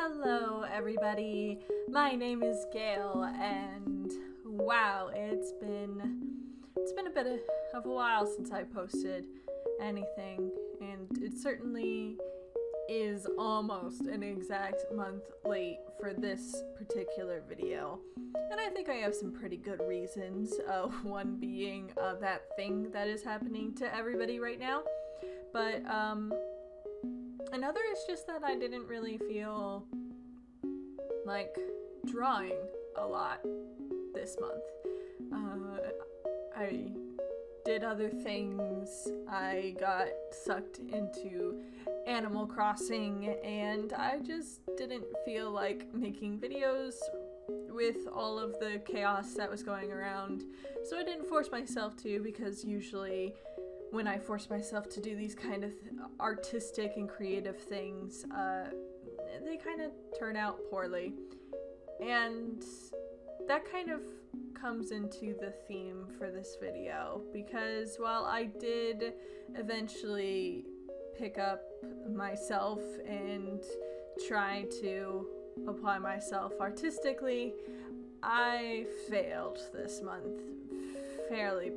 Hello everybody, my name is Gail, and wow, it's been a bit of a while since I posted anything, and it certainly is almost an exact month late for this particular video. And I think I have some pretty good reasons, one being that thing that is happening to everybody right now, but another is just that I didn't really feel like drawing a lot this month. I did other things. I got sucked into Animal Crossing, and I just didn't feel like making videos with all of the chaos that was going around. So I didn't force myself to, because usually when I force myself to do these kind of artistic and creative things, they kind of turn out poorly. And that kind of comes into the theme for this video, because while I did eventually pick up myself and try to apply myself artistically, I failed this month fairly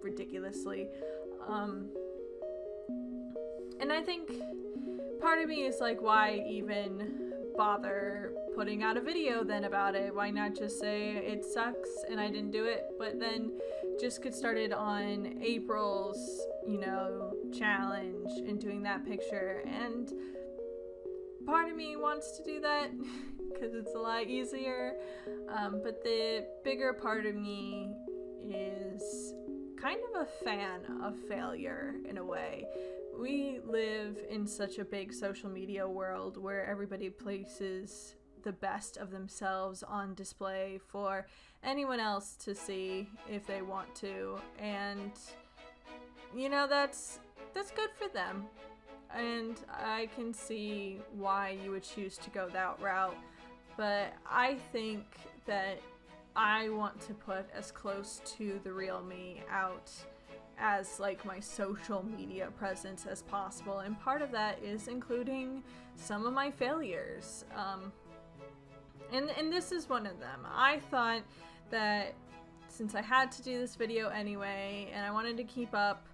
ridiculously. And I think part of me is like, why even bother putting out a video then about it? Why not just say it sucks and I didn't do it, but then just get started on April's, challenge and doing that picture? And part of me wants to do that because it's a lot easier, but the bigger part of me is kind of a fan of failure in a way. We live in such a big social media world where everybody places the best of themselves on display for anyone else to see if they want to, and that's good for them, and I can see why you would choose to go that route, but I think that I want to put as close to the real me out as like my social media presence as possible, and part of that is including some of my failures, and this is one of them. I thought that since I had to do this video anyway, and I wanted to keep up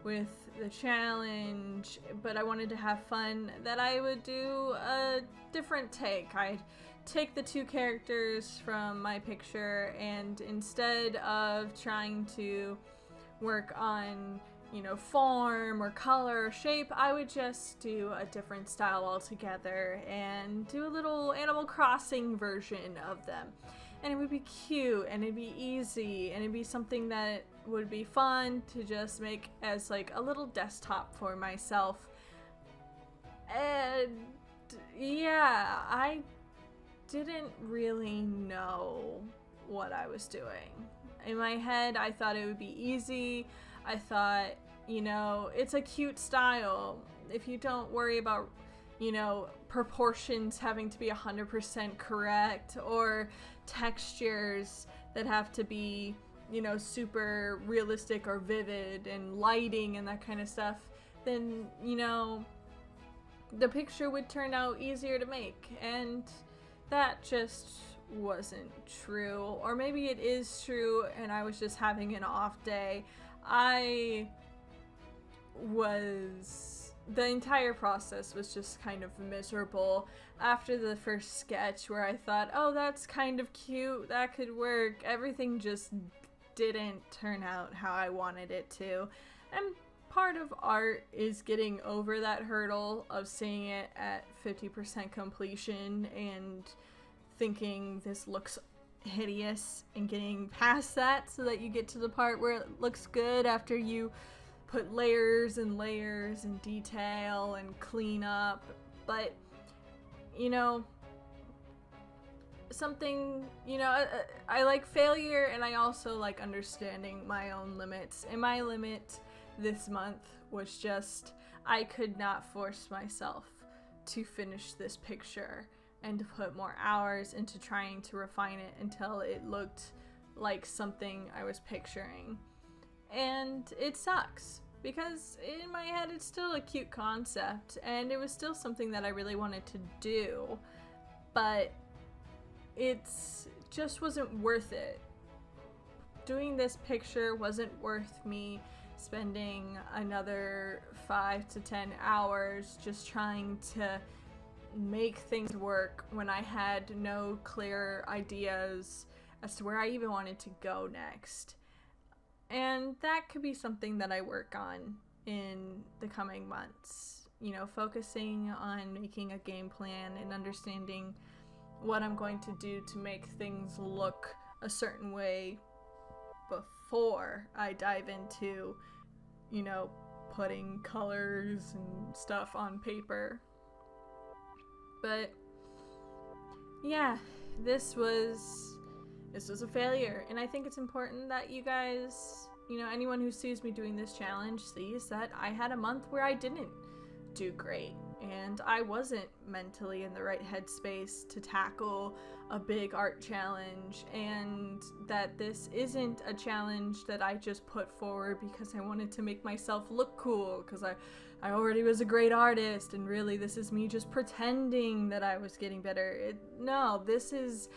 with the challenge, but I wanted to have fun, that I would do a different take. I'd take the two characters from my picture, and instead of trying to work on, form or color or shape, I would just do a different style altogether and do a little Animal Crossing version of them. And it would be cute, and it'd be easy, and it'd be something that would be fun to just make as like a little desktop for myself. And yeah, I didn't really know what I was doing. In my head, I thought it would be easy. I thought, it's a cute style. If you don't worry about, proportions having to be 100% correct, or textures that have to be, super realistic or vivid, and lighting and that kind of stuff, then, the picture would turn out easier to make. And that just wasn't true. Or maybe it is true and I was just having an off day. The entire process was just kind of miserable. After the first sketch where I thought, oh, that's kind of cute, that could work, everything just didn't turn out how I wanted it to. And part of art is getting over that hurdle of seeing it at 50% completion and thinking this looks hideous, and getting past that so that you get to the part where it looks good after you put layers and layers and detail and clean up. But I like failure, and I also like understanding my own limits. And my limit this month was just, I could not force myself to finish this picture and to put more hours into trying to refine it until it looked like something I was picturing. And it sucks. because in my head it's still a cute concept and it was still something that I really wanted to do, but it's just wasn't worth it. Doing this picture wasn't worth me spending another 5 to 10 hours just trying to make things work when I had no clear ideas as to where I even wanted to go next. And that could be something that I work on in the coming months. You know, focusing on making a game plan and understanding what I'm going to do to make things look a certain way before I dive into, you know, putting colors and stuff on paper. But yeah, this was a failure, and I think it's important that you guys, you know, anyone who sees me doing this challenge sees that I had a month where I didn't do great, and I wasn't mentally in the right headspace to tackle a big art challenge, and that this isn't a challenge that I just put forward because I wanted to make myself look cool, because I already was a great artist, and really this is me just pretending that I was getting better. No, this is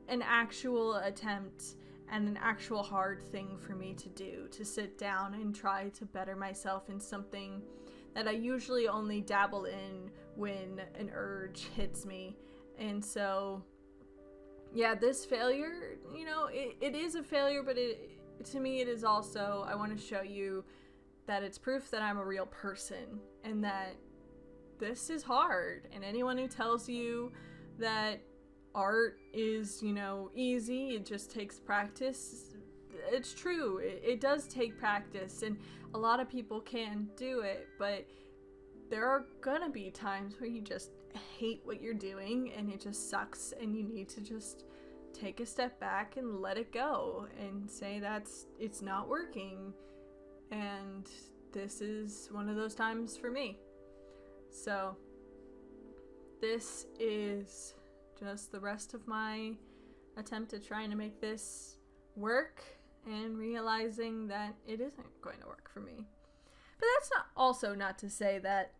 an actual attempt and an actual hard thing for me to do, to sit down and try to better myself in something that I usually only dabble in when an urge hits me. And so, yeah, this failure, you know, it is a failure, but to me it is also, I want to show you that it's proof that I'm a real person and that this is hard. And anyone who tells you that art is, you know, easy, it just takes practice, it's true. It does take practice, and a lot of people can do it, but there are gonna be times where you just hate what you're doing and it just sucks, and you need to just take a step back and let it go and say it's not working, and this is one of those times for me. So this is just the rest of my attempt at trying to make this work and realizing that it isn't going to work for me. But that's not to say that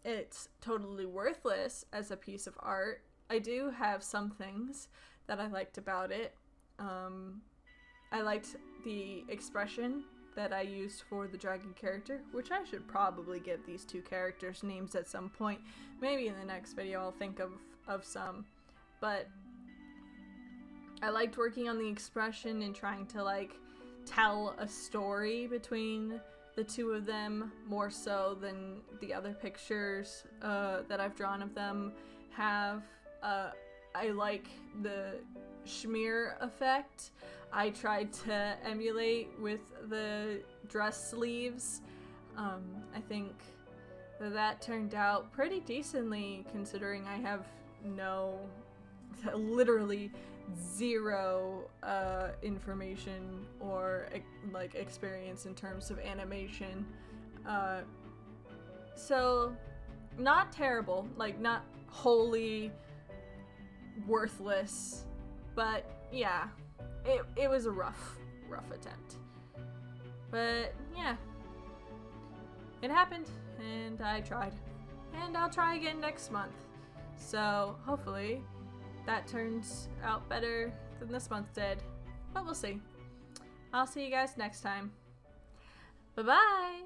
it's totally worthless as a piece of art. I do have some things that I liked about it. I liked the expression that I used for the dragon character, which I should probably give these two characters names at some point. Maybe in the next video I'll think of some. But I liked working on the expression and trying to like tell a story between the two of them more so than the other pictures that I've drawn of them have. I like the schmear effect. I tried to emulate with the dress sleeves. I think that turned out pretty decently considering I have literally zero information or like experience in terms of animation. So not terrible, like not wholly worthless, but yeah, it was a rough attempt. But yeah, it happened and I tried, and I'll try again next month. So hopefully that turns out better than this month did, but we'll see. I'll see you guys next time. Bye-bye!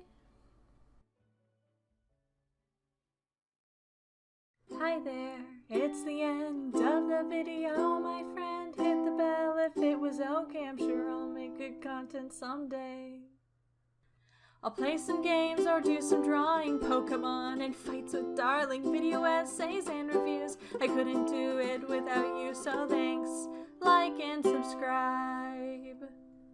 Hi there, it's the end of the video, my friend. Hit the bell if it was okay, I'm sure I'll make good content someday. I'll play some games or do some drawing, Pokemon and fights with darling, video essays and reviews. I couldn't do it without you, so thanks, like and subscribe.